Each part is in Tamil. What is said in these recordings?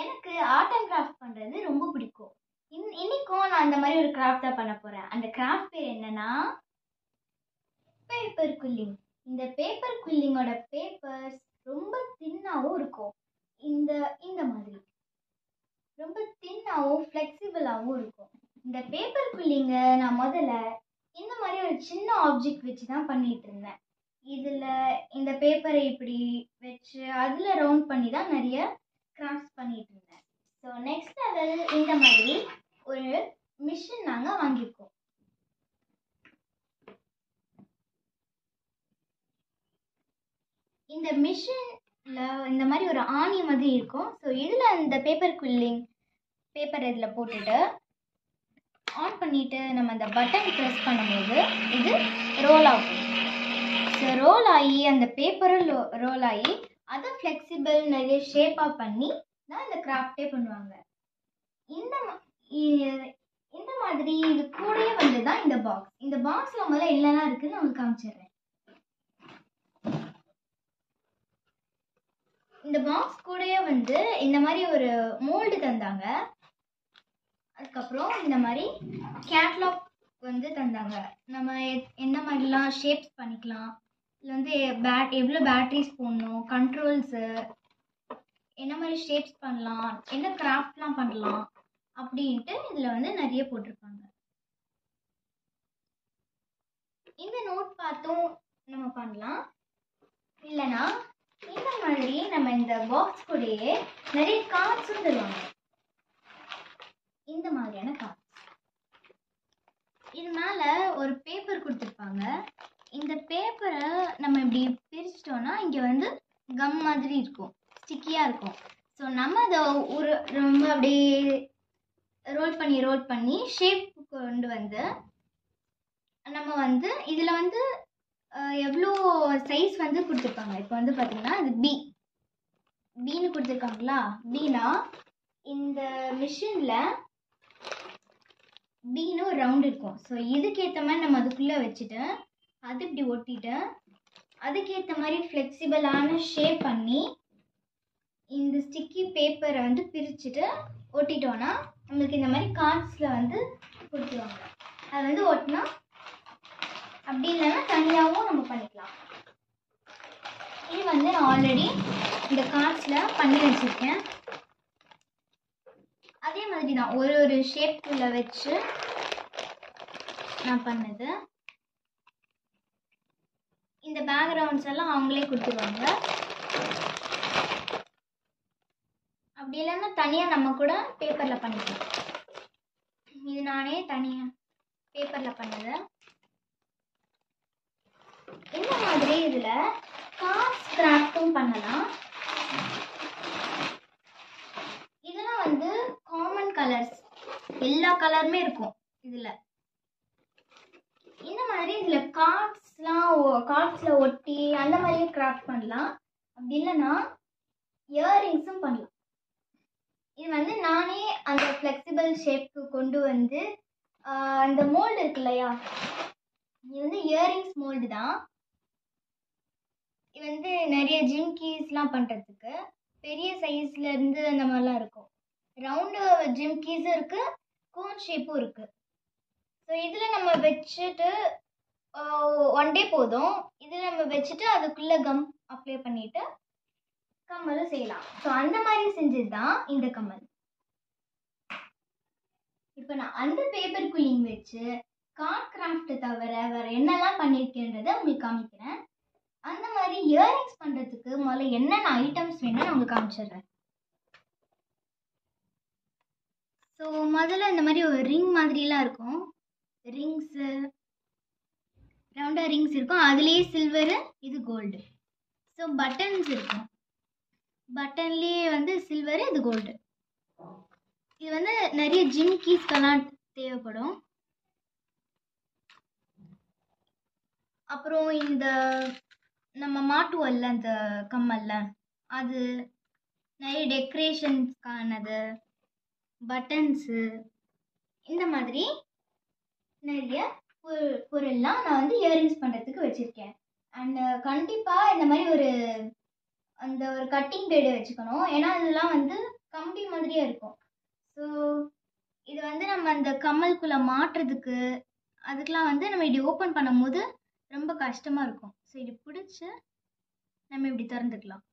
எனக்கு ஆர்ட் அண்ட் கிராஃப்ட் பண்ணுறது ரொம்ப பிடிக்கும். இன்னைக்கும் நான் அந்த மாதிரி ஒரு கிராஃப்ட் தான் பண்ண போகிறேன். அந்த கிராஃப்ட் பேர் என்னன்னா பேப்பர் குவில்லிங். இந்த பேப்பர் குவில்லிங்கோட பேப்பர்ஸ் ரொம்ப தின்னாகவும் இருக்கும். இந்த இந்த மாதிரி ரொம்ப தின்னாகவும் ஃப்ளெக்சிபிளாகவும் இருக்கும். இந்த பேப்பர் குவில்லிங்கை நான் முதல்ல இந்த மாதிரி ஒரு சின்ன ஆப்ஜெக்ட் வச்சு தான் பண்ணிட்டு இருந்தேன். இதில் இந்த பேப்பரை இப்படி வச்சு அதில் ரவுண்ட் பண்ணி தான் நிறைய கிராஃப்ட்ஸ் பண்ணிட்டு இருந்தேன். ஸோ நெக்ஸ்ட் லெவல் இந்த மாதிரி ஒரு மிஷின் நாங்கள் வாங்கியிருக்கோம். இந்த மிஷினில் இந்த மாதிரி ஒரு ஆணி மாதிரி இருக்கும். ஸோ இதில் இந்த பேப்பர் குவில்லிங் பேப்பர் இதில் போட்டுட்டு ஆன் பண்ணிவிட்டு நம்ம அந்த பட்டன் ப்ரெஸ் பண்ணும்போது இது ரோல் ஆகும். ஸோ ரோல் ஆகி அந்த பேப்பரும் ரோல் ஆகி அதை ஃப்ளெக்சிபிள் நிறைய ஷேப்பாக பண்ணி தான் இந்த கிராஃப்டே பண்ணுவாங்க. இந்த மாதிரி இது கூடயே வந்து தான் இந்த பாக்ஸ். இந்த பாக்ஸில் முதல்ல என்னெல்லாம் இருக்குன்னு உங்களுக்கு காமிச்சிடுறேன். இந்த பாக்ஸ் கூடயே வந்து இந்த மாதிரி ஒரு மோல்டு தந்தாங்க. அதுக்கப்புறம் இந்த மாதிரி கேட்லாக் வந்து தந்தாங்க. நம்ம என்ன மாதிரிலாம் ஷேப்ஸ் பண்ணிக்கலாம், இதில் வந்து எவ்வளோ பேட்டரிஸ் போடணும், கண்ட்ரோல்ஸு, என்ன மாதிரி ஷேப்ஸ் பண்ணலாம், என்ன கிராஃப்ட்லாம் பண்ணலாம் அப்படின்ட்டு இதில் வந்து நிறைய போட்டிருப்பாங்க. இந்த நோட் பார்த்தும் நம்ம பண்ணலாம். இல்லைனா இந்த மாதிரி நம்ம இந்த பாக்ஸ் கூடயே நிறைய கார்ட்ஸும் தருவாங்க. இந்த மாதிரியான கார்ட்ஸ் இது மேலே ஒரு பேப்பர் கொடுத்துருப்பாங்க. இந்த பேப்பரை நம்ம இப்படி பிரிச்சிட்டோம்னா இங்கே வந்து கம் மாதிரி இருக்கும், ஸ்டிக்கியாக இருக்கும். ஸோ நம்ம அதை ஒரு ரொம்ப அப்படியே ரோல் பண்ணி ஷேப் கொண்டு வந்து நம்ம வந்து இதில் வந்து எவ்வளோ சைஸ் வந்து கொடுத்துருப்பாங்க. இப்போ வந்து பார்த்திங்கன்னா இது பின்னு கொடுத்துருக்காங்களா. பினா இந்த மிஷினில் பின்னு ஒரு ரவுண்ட் இருக்கும். ஸோ இதுக்கேற்ற மாதிரி நம்ம அதுக்குள்ளே வச்சுட்டு அது இப்படி ஒட்டிட்டு அதுக்கேற்ற மாதிரி ஃப்ளெக்சிபிளான ஷேப் பண்ணி இந்த ஸ்டிக்கி பேப்பரை வந்து பிரிச்சுட்டு ஒட்டிட்டோன்னா நம்மளுக்கு இந்த மாதிரி கார்ட்ஸில் வந்து கொடுத்துருவாங்க. அது வந்து ஒட்டினா அப்படி இல்லைன்னா தனியாகவும் நம்ம பண்ணிக்கலாம். இது வந்து நான் ஆல்ரெடி இந்த கார்ட்ஸில் பண்ணி வச்சுருக்கேன். அதே மாதிரி தான் ஒரு ஷேப்புக்குள்ளே வச்சு நான் பண்ணது. இந்த பேக்ரவுண்ட்ஸ் எல்லாம் அவங்களே கொடுத்துருவாங்க. அப்படி இல்லைன்னா தனியாக நம்ம கூட பேப்பரில் பண்ணிக்கலாம். இது நானே தனியாக பேப்பரில் பண்ணது. இந்த மாதிரி இதில் கார்ட்ஸ் கிராஃப்டும் பண்ணலாம். இதெல்லாம் வந்து காமன் கலர்ஸ், எல்லா கலருமே இருக்கும் இதில். இந்த மாதிரி இதில் கார்ட்ஸில் ஒட்டி அந்த மாதிரியே கிராஃப்ட் பண்ணலாம். அப்படி இல்லைன்னா இயர்ரிங்ஸும் பண்ணலாம். இது வந்து நானே அந்த ஃப்ளெக்சிபிள் ஷேப்க்கு கொண்டு வந்து அந்த மோல்டு இருக்கு இல்லையா, இது வந்து இயர்ரிங்ஸ் மோல்டு தான். இது வந்து நிறைய ஜிம்கீஸ்லாம் பண்ணுறதுக்கு பெரிய சைஸ்லேருந்து அந்த மாதிரிலாம் இருக்கும். ரவுண்டு ஜிம்கீஸும் இருக்குது, கோன் ஷேப்பும் இருக்குது. ஸோ இதில் நம்ம வச்சுட்டு ஒன் டே போதும். இதில் நம்ம வச்சுட்டு அதுக்குள்ளே கம் அப்ளை பண்ணிவிட்டு கம்மலும் செய்யலாம். ஸோ அந்த மாதிரி செஞ்சது தான் இந்த கம்மல். இப்போ நான் அந்த பேப்பர் குவில்லிங் வச்சு கார்ட் கிராஃப்ட்டை தவிர வேறு என்னெல்லாம் பண்ணியிருக்கேன்றதை உங்களுக்கு காமிக்கிறேன். அந்த மாதிரி இயர்ரிங்ஸ் பண்ணுறதுக்கு முதல்ல என்னென்ன ஐட்டம்ஸ் வேணும்னு நான் உங்களுக்கு காமிச்சிடுறேன். ஸோ முதல்ல இந்த மாதிரி ஒரு ரிங் மாதிரிலாம் இருக்கும். ரிங்ஸு ரவுண்டாக ரிங்ஸ் இருக்கும், அதுலேயே சில்வரு, இது கோல்டு. ஸோ பட்டன்ஸ் இருக்கும், பட்டன்லேயே வந்து சில்வரு, இது கோல்டு. இது வந்து நிறைய ஜிம்கீஸ்க்கெல்லாம் தேவைப்படும். அப்புறம் இந்த நம்ம மாட்டுவோம்ல அந்த கம்மல்ல, அது நிறைய டெக்கரேஷன்ஸ்க்கானது, பட்டன்ஸு, இந்த மாதிரி நிறைய பொருள்லாம் நான் வந்து இயர்ரிங்ஸ் பண்ணுறதுக்கு வச்சுருக்கேன். அண்ட் கண்டிப்பாக இந்த மாதிரி ஒரு கட்டிங் பிளேடு வச்சுக்கணும். ஏன்னா இதெல்லாம் வந்து கம்பி மாதிரியே இருக்கும். ஸோ இது வந்து நம்ம அந்த கம்மலுக்குள்ள மாட்டுறதுக்கு அதுக்கெலாம் வந்து நம்ம இப்படி ஓப்பன் பண்ணும்போது ரொம்ப கஷ்டமாக இருக்கும். ஸோ இது பிடிச்சி நம்ம இப்படி திறந்துக்கலாம்.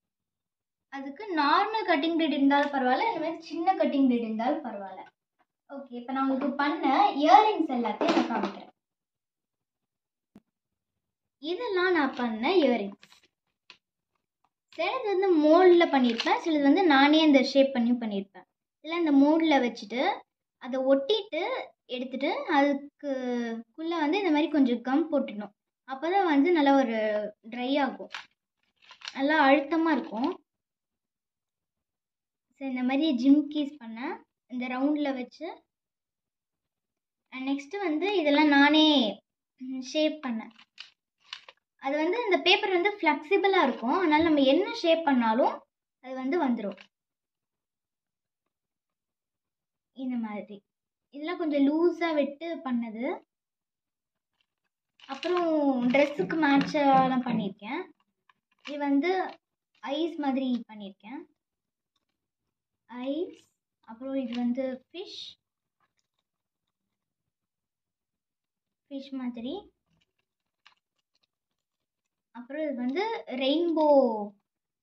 அதுக்கு நார்மல் கட்டிங் பிளேட் இருந்தாலும் பரவாயில்ல, இந்த மாதிரி சின்ன கட்டிங் பிளேட் இருந்தாலும் பரவாயில்ல. ஓகே, இப்போ நான் உங்களுக்கு பண்ண இயரிங்ஸ் எல்லாத்தையும் நான் காமிக்கிறேன். இதெல்லாம் நான் பண்ண இயரிங்ஸ். சிலது வந்து மோல்டில் பண்ணியிருப்பேன், சிலது வந்து நானே அந்த ஷேப் பண்ணியிருப்பேன். இல்லை இந்த மோல்டில் வச்சுட்டு அதை ஒட்டிட்டு எடுத்துட்டு அதுக்குள்ளே வந்து இந்த மாதிரி கொஞ்சம் கம் போட்டுடணும். அப்போ தான் வந்து நல்லா ஒரு ட்ரை ஆகும், நல்லா அழுத்தமாக இருக்கும். ஸோ இந்த மாதிரி ஜிம்கீஸ் பண்ணேன் இந்த ரவுண்டில் வச்சு. நெக்ஸ்ட்டு வந்து இதெல்லாம் நானே ஷேப் பண்ணேன். அது வந்து இந்த பேப்பர் வந்து ஃப்ளெக்சிபிளாக இருக்கும், அதனால் நம்ம என்ன ஷேப் பண்ணாலும் அது வந்து வந்துடும். இந்த மாதிரி இதெல்லாம் கொஞ்சம் லூஸாக விட்டு பண்ணது. அப்புறம் ட்ரெஸ்ஸுக்கு மேட்சாலாம் பண்ணியிருக்கேன். இது வந்து ஐஸ் மாதிரி பண்ணியிருக்கேன், ஐஸ். அப்புறம் இது வந்து ஃபிஷ் மாதிரி. அப்புறம் இது வந்து ரெயின்போ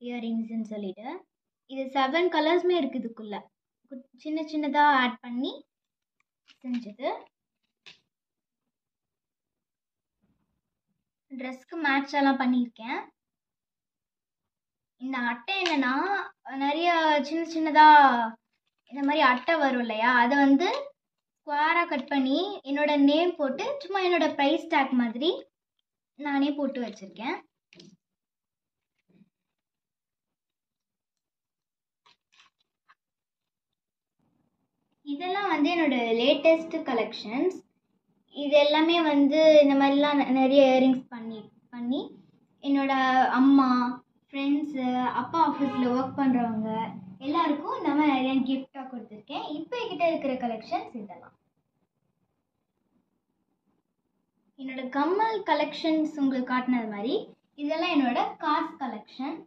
இயரிங்ஸ்ன்னு சொல்லிட்டு இது 7 கலர்ஸுமே இருக்குது இதுக்குள்ளே, சின்ன சின்னதாக ஆட் பண்ணி செஞ்சது. ட்ரெஸ்க்கு மேட்செல்லாம் பண்ணியிருக்கேன். இந்த அட்டை என்னென்னா நிறைய சின்ன சின்னதாக இந்த மாதிரி அட்டை வரும் இல்லையா, அதை வந்து ஸ்கொயராக கட் பண்ணி என்னோட நேம் போட்டு சும்மா என்னோட ப்ரைஸ் டேக் மாதிரி நானே போட்டு வச்சுருக்கேன். இதெல்லாம் வந்து என்னோட லேட்டஸ்ட் கலெக்ஷன்ஸ். இது எல்லாமே வந்து இந்த மாதிரிலாம் நிறைய இயரிங்ஸ் பண்ணி என்னோட அம்மா, ஃப்ரெண்ட்ஸு, அப்பா ஆஃபீஸில் ஒர்க் பண்ணுறவங்க எல்லாருக்கும் இந்த மாதிரி நிறைய கிஃப்டாக கொடுத்துருக்கேன். இப்போ என்கிட்ட இருக்கிற கலெக்ஷன்ஸ் இதெல்லாம். என்னோட கம்மல் கலெக்ஷன்ஸ் உங்களுக்கு காட்டினது மாதிரி இதெல்லாம் என்னோட கார்ட்ஸ் கலெக்ஷன்.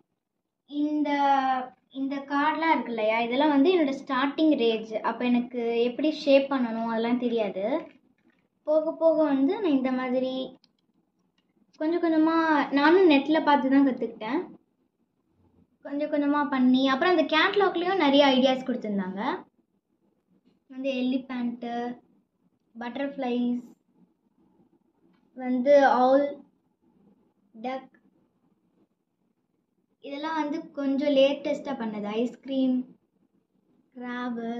இந்த கார்டெலாம் இருக்கு இல்லையா, இதெல்லாம் வந்து என்னோடய ஸ்டார்டிங் ரேஞ்ச். அப்போ எனக்கு எப்படி ஷேப் பண்ணணும் அதெல்லாம் தெரியாது. போக போக வந்து நான் இந்த மாதிரி கொஞ்சம் கொஞ்சமாக நானும் நெட்டில் பார்த்து தான் கற்றுக்கிட்டேன். கொஞ்சம் கொஞ்சமாக பண்ணி அப்புறம் அந்த கேட்லாக்லேயும் நிறைய ஐடியாஸ் கொடுத்துருந்தாங்க. வந்து எலிஃபேண்ட்டு, பட்டர்ஃப்ளைஸ், வந்து ஆல், டக், இதெல்லாம் வந்து கொஞ்சம் லேட்டஸ்ட்டாக பண்ணது. ஐஸ்கிரீம், கிராபு,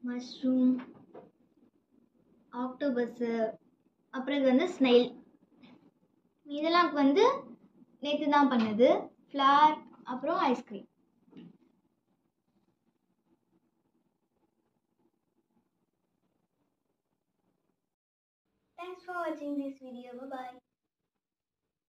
மஷ்ரூம், ஆக்டோபஸ்ஸு, அப்புறம் இது வந்து ஸ்னைல். இதெல்லாம் வந்து நேற்று தான் பண்ணது. ஃப்ளார், அப்புறம் ice cream. Thanks for watching this video. Bye bye.